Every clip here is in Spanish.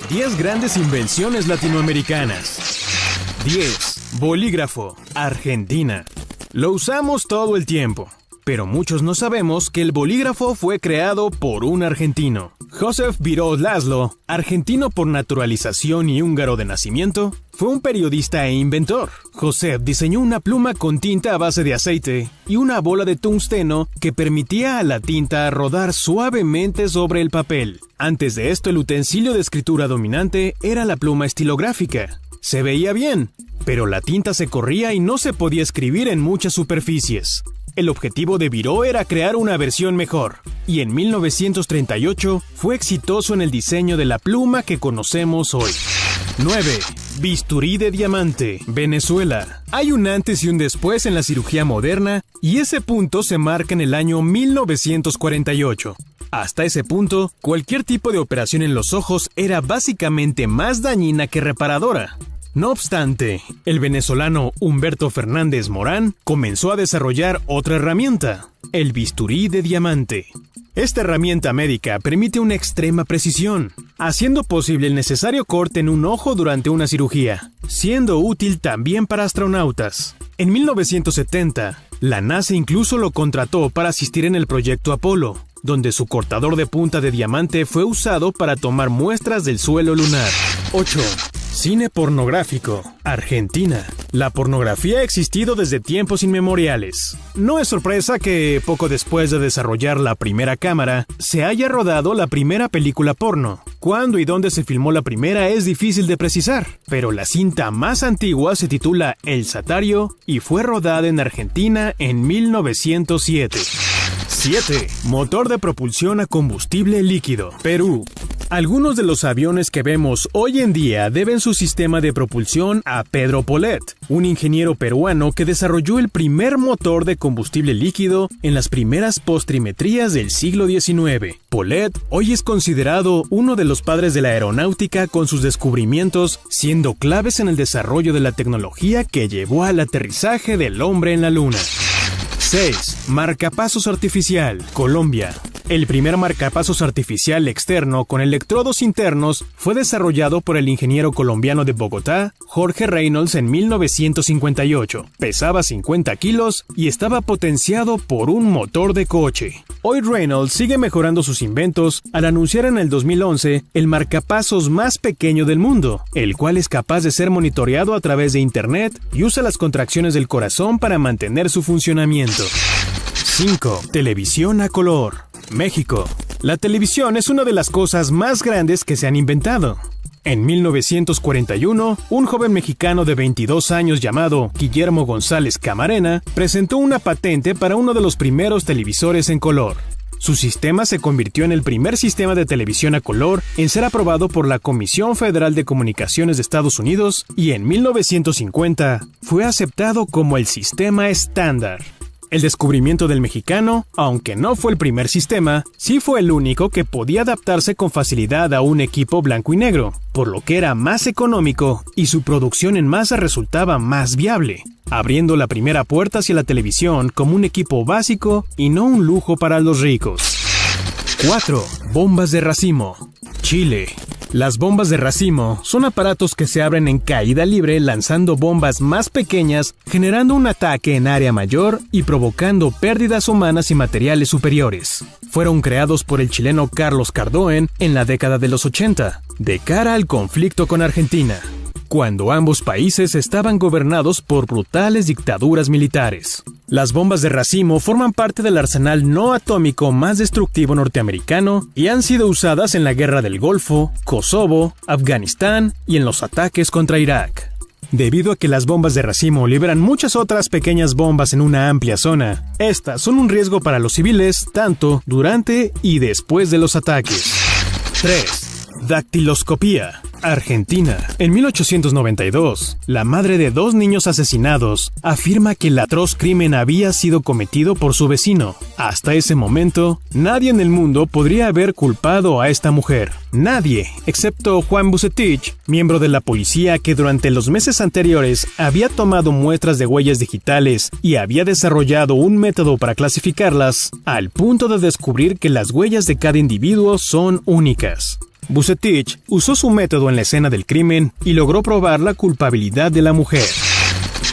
10 grandes invenciones latinoamericanas. 10. Bolígrafo, Argentina. Lo usamos todo el tiempo, pero muchos no sabemos que el bolígrafo fue creado por un argentino. Josef Viró Laszlo, argentino por naturalización y húngaro de nacimiento, fue un periodista e inventor. Josef diseñó una pluma con tinta a base de aceite y una bola de tungsteno que permitía a la tinta rodar suavemente sobre el papel. Antes de esto, el utensilio de escritura dominante era la pluma estilográfica. Se veía bien, pero la tinta se corría y no se podía escribir en muchas superficies. El objetivo de Viró era crear una versión mejor, y en 1938 fue exitoso en el diseño de la pluma que conocemos hoy. 9. Bisturí de diamante, Venezuela. Hay un antes y un después en la cirugía moderna, y ese punto se marca en el año 1948. Hasta ese punto, cualquier tipo de operación en los ojos era básicamente más dañina que reparadora. No obstante, el venezolano Humberto Fernández Morán comenzó a desarrollar otra herramienta, el bisturí de diamante. Esta herramienta médica permite una extrema precisión, haciendo posible el necesario corte en un ojo durante una cirugía, siendo útil también para astronautas. En 1970, la NASA incluso lo contrató para asistir en el proyecto Apolo, donde su cortador de punta de diamante fue usado para tomar muestras del suelo lunar. 8. Cine pornográfico, Argentina. La pornografía ha existido desde tiempos inmemoriales. No es sorpresa que, poco después de desarrollar la primera cámara, se haya rodado la primera película porno. Cuándo y dónde se filmó la primera es difícil de precisar, pero la cinta más antigua se titula El Satario y fue rodada en Argentina en 1907. 7. Motor de propulsión a combustible líquido, Perú. Algunos de los aviones que vemos hoy en día deben su sistema de propulsión a Pedro Polet, un ingeniero peruano que desarrolló el primer motor de combustible líquido en las primeras postrimerías del siglo XIX. Polet hoy es considerado uno de los padres de la aeronáutica con sus descubrimientos, siendo claves en el desarrollo de la tecnología que llevó al aterrizaje del hombre en la Luna. 6. Marcapasos artificial, Colombia. El primer marcapasos artificial externo con electrodos internos fue desarrollado por el ingeniero colombiano de Bogotá, Jorge Reynolds, en 1958. Pesaba 50 kilos y estaba potenciado por un motor de coche. Hoy Reynolds sigue mejorando sus inventos al anunciar en el 2011 el marcapasos más pequeño del mundo, el cual es capaz de ser monitoreado a través de internet y usa las contracciones del corazón para mantener su funcionamiento. 5. Televisión a color, México. La televisión es una de las cosas más grandes que se han inventado. En 1941, un joven mexicano de 22 años llamado Guillermo González Camarena presentó una patente para uno de los primeros televisores en color. Su sistema se convirtió en el primer sistema de televisión a color en ser aprobado por la Comisión Federal de Comunicaciones de Estados Unidos y en 1950 fue aceptado como el sistema estándar. El descubrimiento del mexicano, aunque no fue el primer sistema, sí fue el único que podía adaptarse con facilidad a un equipo blanco y negro, por lo que era más económico y su producción en masa resultaba más viable, abriendo la primera puerta hacia la televisión como un equipo básico y no un lujo para los ricos. 4. Bombas de racimo, Chile. Las bombas de racimo son aparatos que se abren en caída libre lanzando bombas más pequeñas, generando un ataque en área mayor y provocando pérdidas humanas y materiales superiores. Fueron creados por el chileno Carlos Cardoen en la década de los 80, de cara al conflicto con Argentina, cuando ambos países estaban gobernados por brutales dictaduras militares. Las bombas de racimo forman parte del arsenal no atómico más destructivo norteamericano y han sido usadas en la Guerra del Golfo, Kosovo, Afganistán y en los ataques contra Irak. Debido a que las bombas de racimo liberan muchas otras pequeñas bombas en una amplia zona, estas son un riesgo para los civiles tanto durante y después de los ataques. 3. Dactiloscopía, Argentina. En 1892, la madre de 2 niños asesinados afirma que el atroz crimen había sido cometido por su vecino. Hasta ese momento, nadie en el mundo podría haber culpado a esta mujer. Nadie, excepto Juan Bucetich, miembro de la policía que durante los meses anteriores había tomado muestras de huellas digitales y había desarrollado un método para clasificarlas, al punto de descubrir que las huellas de cada individuo son únicas. Bucetich usó su método en la escena del crimen y logró probar la culpabilidad de la mujer.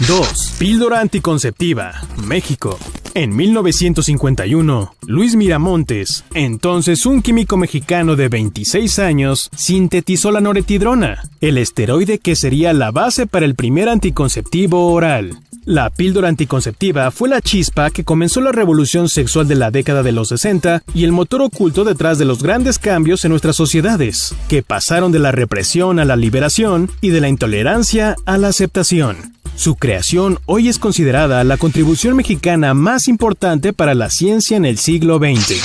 2. Píldora anticonceptiva, México. En 1951, Luis Miramontes, entonces un químico mexicano de 26 años, sintetizó la noretidrona, el esteroide que sería la base para el primer anticonceptivo oral. La píldora anticonceptiva fue la chispa que comenzó la revolución sexual de la década de los 60 y el motor oculto detrás de los grandes cambios en nuestras sociedades, que pasaron de la represión a la liberación y de la intolerancia a la aceptación. Su creación hoy es considerada la contribución mexicana más importante para la ciencia en el siglo XX.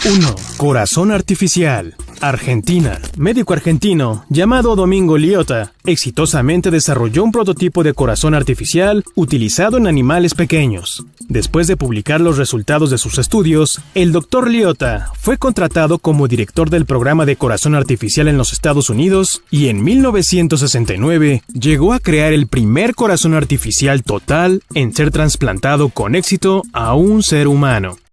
1. Corazón artificial. Argentina. Médico argentino llamado Domingo Liotta exitosamente desarrolló un prototipo de corazón artificial utilizado en animales pequeños. Después de publicar los resultados de sus estudios, el Dr. Liotta fue contratado como director del programa de corazón artificial en los Estados Unidos y en 1969 llegó a crear el primer corazón artificial total en ser trasplantado con éxito a un ser humano.